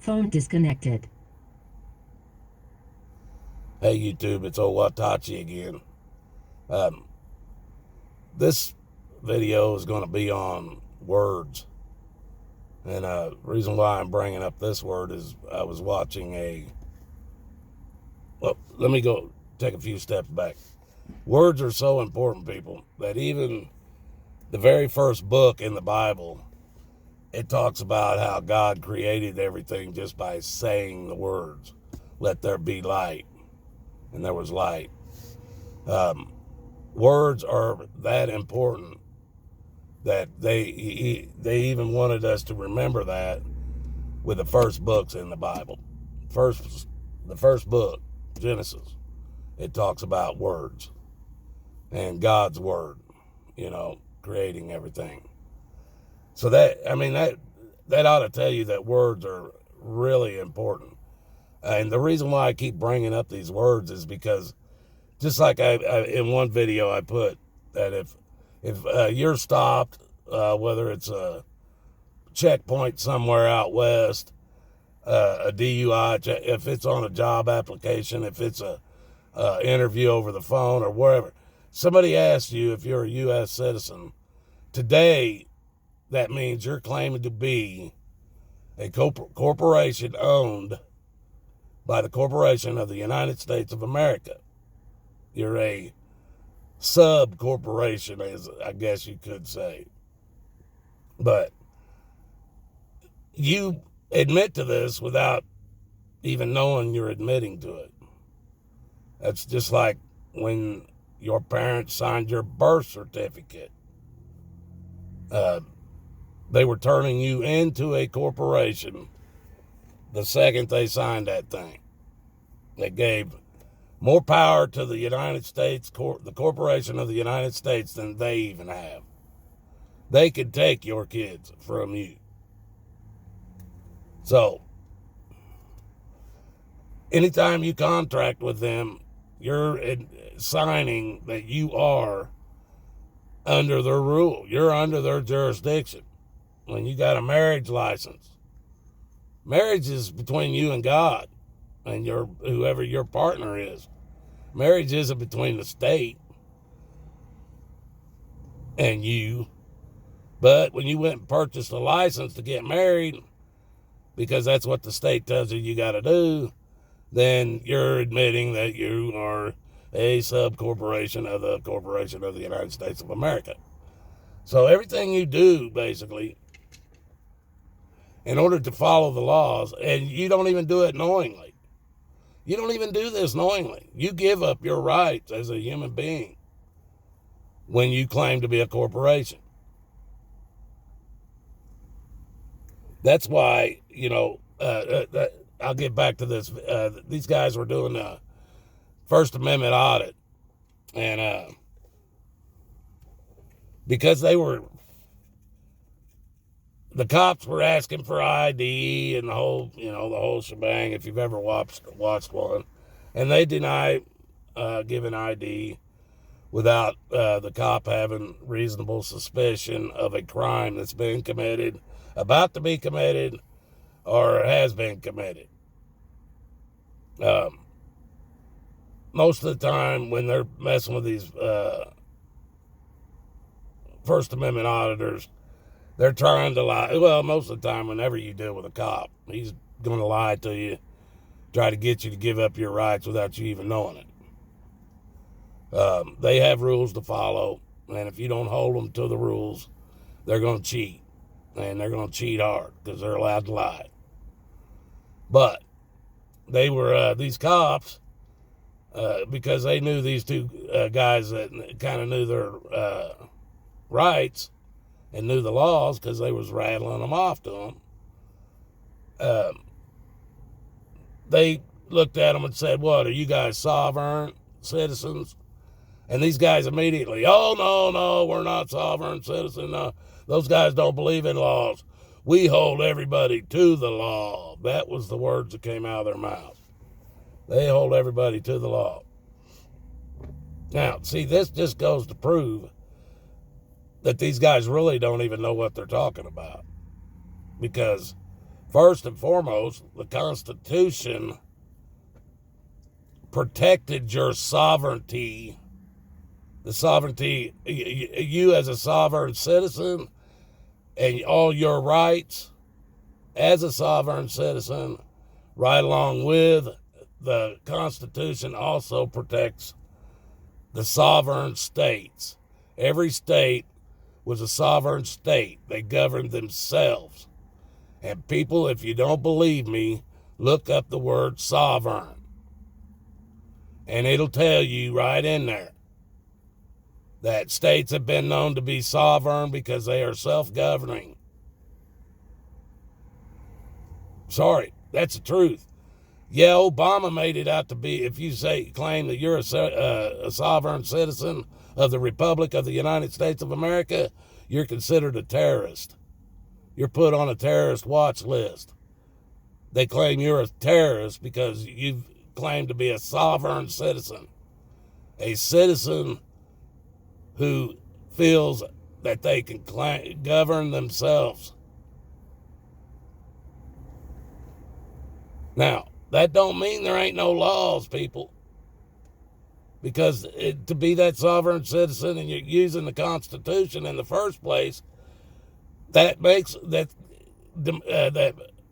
Phone disconnected. Hey YouTube, it's old Watachi again. This video is going to be on words. And the reason why I'm bringing up this word is I was watching well, let me go take a few steps back. Words are so important, people, that even the very first book in the Bible, it talks about how God created everything just by saying the words, let there be light. And there was light. Words are that important that they even wanted us to remember that with the first books in the Bible. The first book, Genesis, it talks about words and God's word, creating everything. So that ought to tell you that words are really important. And the reason why I keep bringing up these words is because just like I in one video I put that if you're stopped, whether it's a checkpoint somewhere out west, a DUI, if it's on a job application, if it's a interview over the phone or wherever, somebody asks you if you're a U.S. citizen, today that means you're claiming to be a corporation owned by the Corporation of the United States of America. You're a sub-corporation, as I guess you could say. But you admit to this without even knowing you're admitting to it. That's just like when your parents signed your birth certificate. They were turning you into a corporation the second they signed that thing. They gave more power to the United States, the Corporation of the United States, than they even have. They could take your kids from you. So, anytime you contract with them, you're signing that you are under their rule. You're under their jurisdiction. When you got a marriage license, marriage is between you and God and whoever your partner is. Marriage isn't between the state and you. But when you went and purchased a license to get married, because that's what the state tells you got to do, then you're admitting that you are a sub-corporation of the Corporation of the United States of America. So everything you do, basically, in order to follow the laws, and you don't even do it knowingly. You don't even do this knowingly. You give up your rights as a human being when you claim to be a corporation. That's why, I'll get back to this. These guys were doing a First Amendment audit, and because the cops were asking for ID and the whole shebang, if you've ever watched one, and they deny giving ID without the cop having reasonable suspicion of a crime that's been committed, about to be committed, or has been committed. Most of the time when they're messing with these First Amendment auditors, they're trying to lie. Well, most of the time, whenever you deal with a cop, he's going to lie to you, try to get you to give up your rights without you even knowing it. They have rules to follow, and if you don't hold them to the rules, they're going to cheat, and they're going to cheat hard because they're allowed to lie. But they were, these cops, because they knew these two guys that kind of knew their rights and knew the laws because they was rattling them off to them. They looked at them and said, "What, are you guys sovereign citizens?" And these guys immediately, "Oh, no, we're not sovereign citizens. No, those guys don't believe in laws. We hold everybody to the law." That was the words that came out of their mouth. They hold everybody to the law. Now, see, this just goes to prove that these guys really don't even know what they're talking about, because First and foremost, the Constitution protected your sovereignty. The sovereignty, you as a sovereign citizen, and all your rights as a sovereign citizen, right along with the Constitution, also protects the sovereign states. Every state was a sovereign state. They governed themselves. And people, if you don't believe me, look up the word sovereign. And it'll tell you right in there that states have been known to be sovereign because they are self-governing. Sorry, that's the truth. Yeah, Obama made it out to be, if you claim that you're a sovereign citizen of the Republic of the United States of America, you're considered a terrorist. You're put on a terrorist watch list. They claim you're a terrorist because you've claimed to be a sovereign citizen. A citizen who feels that they can govern themselves. Now, that don't mean there ain't no laws, people. Because to be that sovereign citizen and you're using the Constitution in the first place, that makes that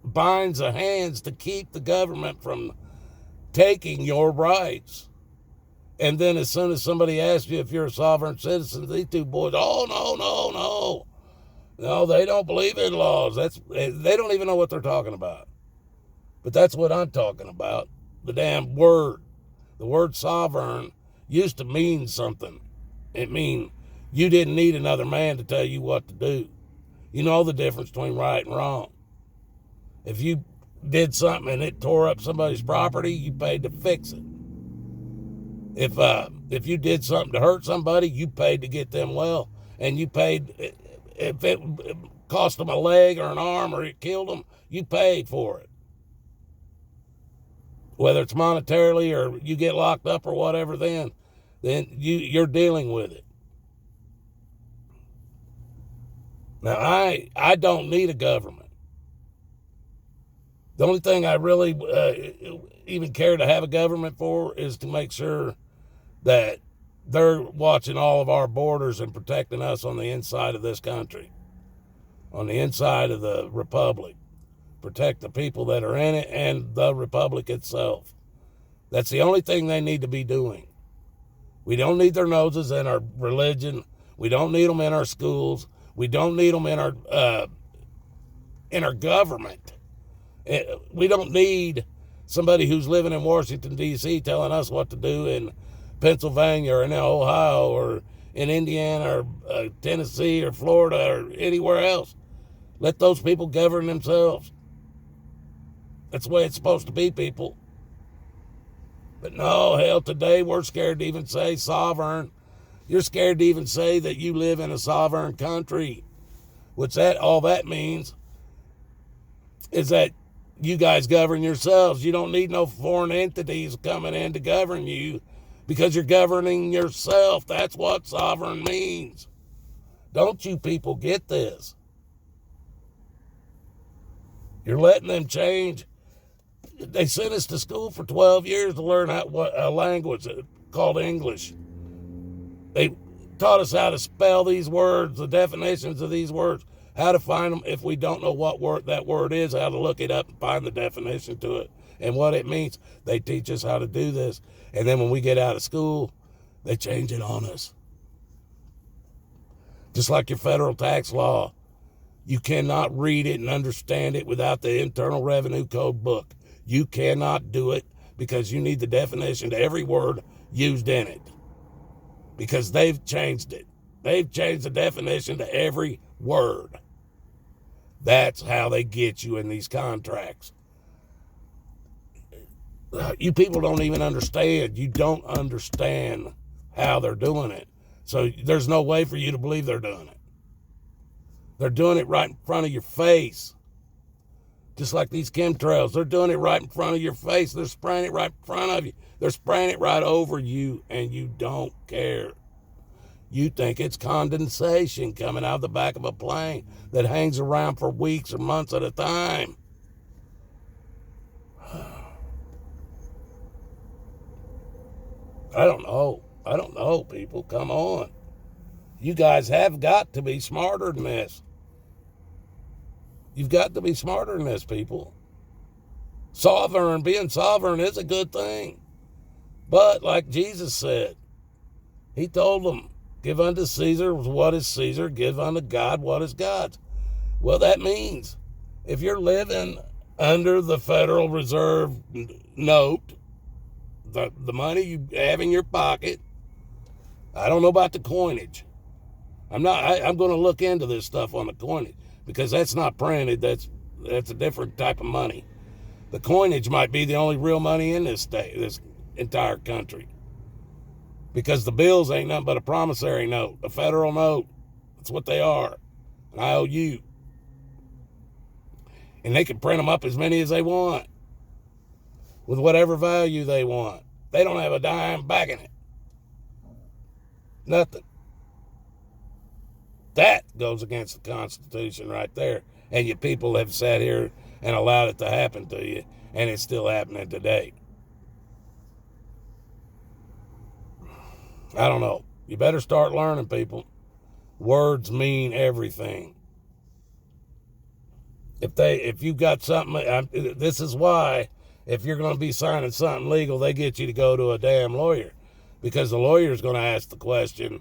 binds the hands to keep the government from taking your rights. And then as soon as somebody asks you if you're a sovereign citizen, these two boys, no, they don't believe in laws. They don't even know what they're talking about. But that's what I'm talking about. The damn word. The word sovereign used to mean something. It mean you didn't need another man to tell you what to do. You know the difference between right and wrong. If you did something and it tore up somebody's property, you paid to fix it. If you did something to hurt somebody, you paid to get them well. And you paid, if it cost them a leg or an arm or it killed them, you paid for it. Whether it's monetarily or you get locked up or whatever, then you're dealing with it. Now, I don't need a government. The only thing I really even care to have a government for is to make sure that they're watching all of our borders and protecting us on the inside of this country, on the inside of the republic. Protect the people that are in it and the republic itself. That's the only thing they need to be doing. We don't need their noses in our religion. We don't need them in our schools. We don't need them in our government. We don't need somebody who's living in Washington, D.C. telling us what to do in Pennsylvania or in Ohio or in Indiana or Tennessee or Florida or anywhere else. Let those people govern themselves. That's the way it's supposed to be, people. But no, hell, today we're scared to even say sovereign. You're scared to even say that you live in a sovereign country. Which all that means is that you guys govern yourselves. You don't need no foreign entities coming in to govern you because you're governing yourself. That's what sovereign means. Don't you people get this? You're letting them change. They sent us to school for 12 years to learn a language called English. They taught us how to spell these words, the definitions of these words, how to find them if we don't know what word that word is, how to look it up and find the definition to it and what it means. They teach us how to do this. And then when we get out of school, they change it on us. Just like your federal tax law. You cannot read it and understand it without the Internal Revenue Code book. You cannot do it because you need the definition to every word used in it. Because they've changed it. They've changed the definition to every word. That's how they get you in these contracts. You people don't even understand. You don't understand how they're doing it. So there's no way for you to believe they're doing it. They're doing it right in front of your face. Just like these chemtrails, they're doing it right in front of your face. They're spraying it right in front of you. They're spraying it right over you, and you don't care. You think it's condensation coming out of the back of a plane that hangs around for weeks or months at a time. I don't know. I don't know, people. Come on. You guys have got to be smarter than this. You've got to be smarter than this, people. Being sovereign is a good thing. But like Jesus said, he told them, give unto Caesar what is Caesar, give unto God what is God's. Well, that means if you're living under the Federal Reserve note, the money you have in your pocket, I don't know about the coinage. I'm going to look into this stuff on the coinage because that's not printed. That's a different type of money. The coinage might be the only real money in this state, this entire country. Because the bills ain't nothing but a promissory note, a federal note. That's what they are. An IOU. And they can print them up as many as they want with whatever value they want. They don't have a dime backing it. Nothing. That goes against the Constitution right there. And you people have sat here and allowed it to happen to you, and it's still happening today. I don't know. You better start learning, people. Words mean everything. If you've got something, this is why, if you're going to be signing something legal, they get you to go to a damn lawyer. Because the lawyer's going to ask the question,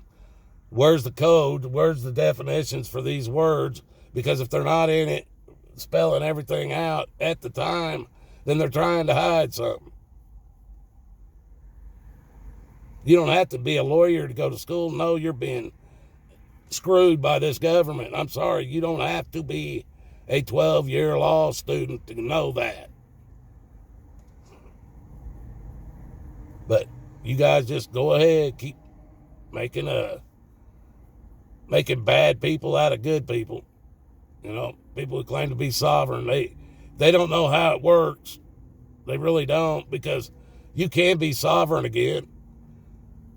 where's the code? Where's the definitions for these words? Because if they're not in it, spelling everything out at the time, then they're trying to hide something. You don't have to be a lawyer to go to school. No, you're being screwed by this government. I'm sorry, you don't have to be a 12-year law student to know that. But you guys just go ahead, keep making bad people out of good people. You know, people who claim to be sovereign, they don't know how it works. They really don't, because you can be sovereign again.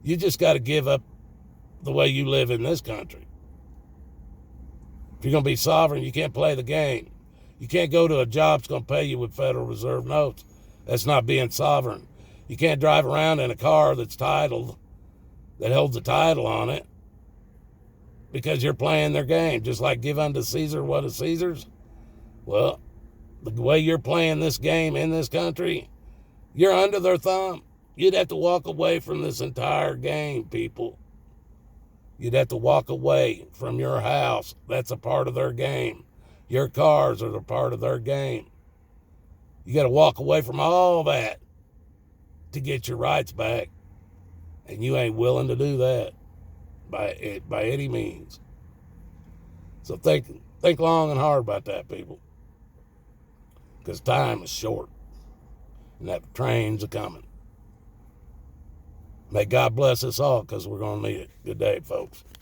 You just got to give up the way you live in this country. If you're going to be sovereign, you can't play the game. You can't go to a job that's going to pay you with Federal Reserve notes. That's not being sovereign. You can't drive around in a car that's titled, that holds a title on it, because you're playing their game. Just like give unto Caesar what is Caesar's. Well, the way you're playing this game in this country, you're under their thumb. You'd have to walk away from this entire game, people. You'd have to walk away from your house. That's a part of their game. Your cars are a part of their game. You got to walk away from all that to get your rights back. And you ain't willing to do that by any means. So think long and hard about that, people. Because time is short. And that train's a-coming. May God bless us all, because we're going to need it. Good day, folks.